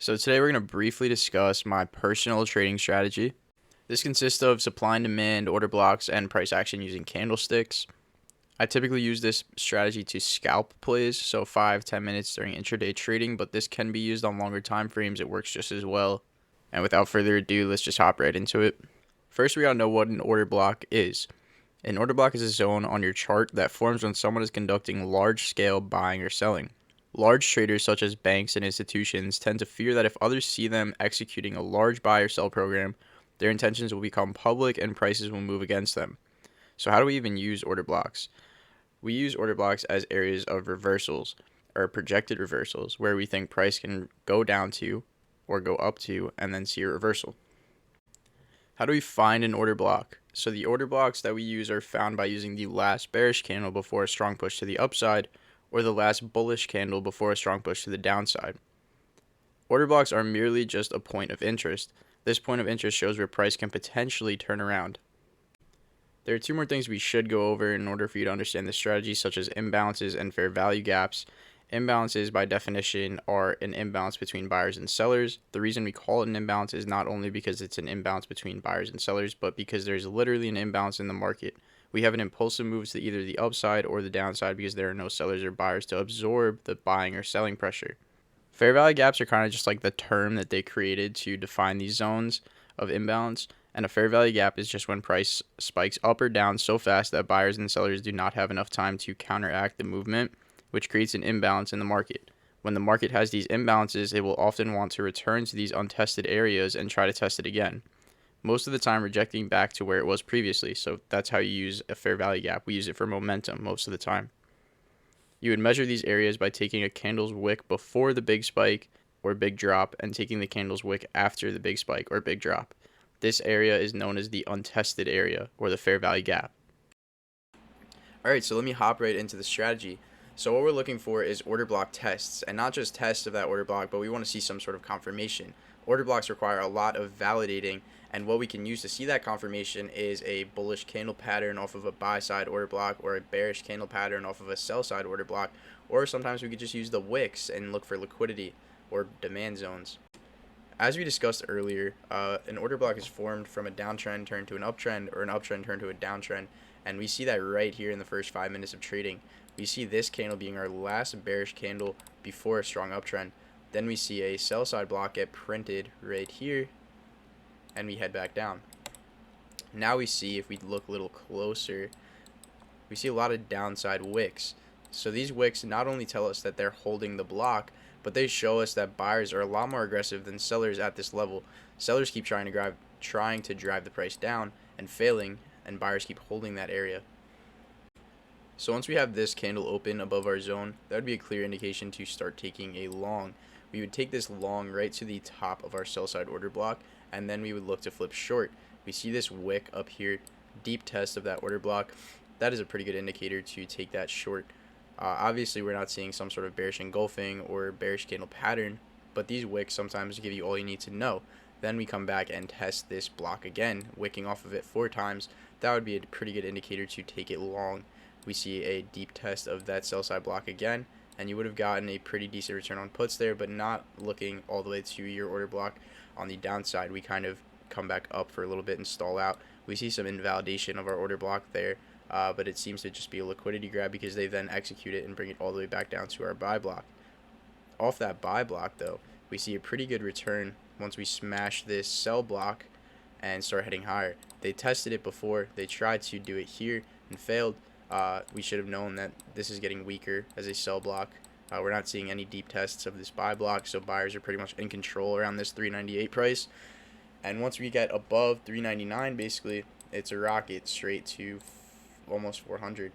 So today we're going to briefly discuss my personal trading strategy. This consists of supply and demand, order blocks, and price action using candlesticks. I typically use this strategy to scalp plays, so 5-10 minutes during intraday trading, but this can be used on longer time frames. It works just as well. And without further ado, let's just hop right into it. First, we gotta know what an order block is. An order block is a zone on your chart that forms when someone is conducting large-scale buying or selling. Large traders such as banks and institutions tend to fear that if others see them executing a large buy or sell program, their intentions will become public and prices will move against them. So how do we even use order blocks? We use order blocks as areas of reversals or projected reversals where we think price can go down to or go up to and then see a reversal. How do we find an order block? So the order blocks that we use are found by using the last bearish candle before a strong push to the upside or the last bullish candle before a strong push to the downside. Order blocks are merely just a point of interest. This point of interest shows where price can potentially turn around. There are two more things we should go over in order for you to understand this strategy, such as imbalances and fair value gaps. Imbalances, by definition, are an imbalance between buyers and sellers. The reason we call it an imbalance is not only because it's an imbalance between buyers and sellers, but because there's literally an imbalance in the market. We have an impulsive move to either the upside or the downside because there are no sellers or buyers to absorb the buying or selling pressure. Fair value gaps are kind of just like the term that they created to define these zones of imbalance. And a fair value gap is just when price spikes up or down so fast that buyers and sellers do not have enough time to counteract the movement, which creates an imbalance in the market. When the market has these imbalances, it will often want to return to these untested areas and try to test it again, most of the time rejecting back to where it was previously. So that's how you use a fair value gap. We use it for momentum most of the time. You would measure these areas by taking a candle's wick before the big spike or big drop and taking the candle's wick after the big spike or big drop. This area is known as the untested area or the fair value gap. Alright, so let me hop right into the strategy. So what we're looking for is order block tests, and not just tests of that order block, but we want to see some sort of confirmation. Order blocks require a lot of validating, and what we can use to see that confirmation is a bullish candle pattern off of a buy side order block, or a bearish candle pattern off of a sell side order block, or sometimes we could just use the wicks and look for liquidity or demand zones. As we discussed earlier, an order block is formed from a downtrend turn to an uptrend or an uptrend turn to a downtrend, and we see that right here in the first 5 minutes of trading. We see this candle being our last bearish candle before a strong uptrend. Then we see a sell side block get printed right here, and we head back down. Now we see, if we look a little closer, we see a lot of downside wicks. So these wicks not only tell us that they're holding the block, but they show us that buyers are a lot more aggressive than sellers at this level. Sellers keep trying to drive the price down and failing, and buyers keep holding that area. So once we have this candle open above our zone, that would be a clear indication to start taking a long. We would take this long right to the top of our sell side order block, and then we would look to flip short. We see this wick up here, deep test of that order block. That is a pretty good indicator to take that short. Obviously, we're not seeing some sort of bearish engulfing or bearish candle pattern, but these wicks sometimes give you all you need to know. Then we come back and test this block again, wicking off of it 4 times. That would be a pretty good indicator to take it long. We see a deep test of that sell side block again, and you would have gotten a pretty decent return on puts there, but not looking all the way to your order block. On the downside, we kind of come back up for a little bit and stall out. We see some invalidation of our order block there. But it seems to just be a liquidity grab because they then execute it and bring it all the way back down to our buy block. Off that buy block, though, we see a pretty good return once we smash this sell block and start heading higher. They tested it before. They tried to do it here and failed. We should have known that this is getting weaker as a sell block. We're not seeing any deep tests of this buy block, so buyers are pretty much in control around this 398 price. And once we get above 399, basically, it's a rocket straight to almost 400.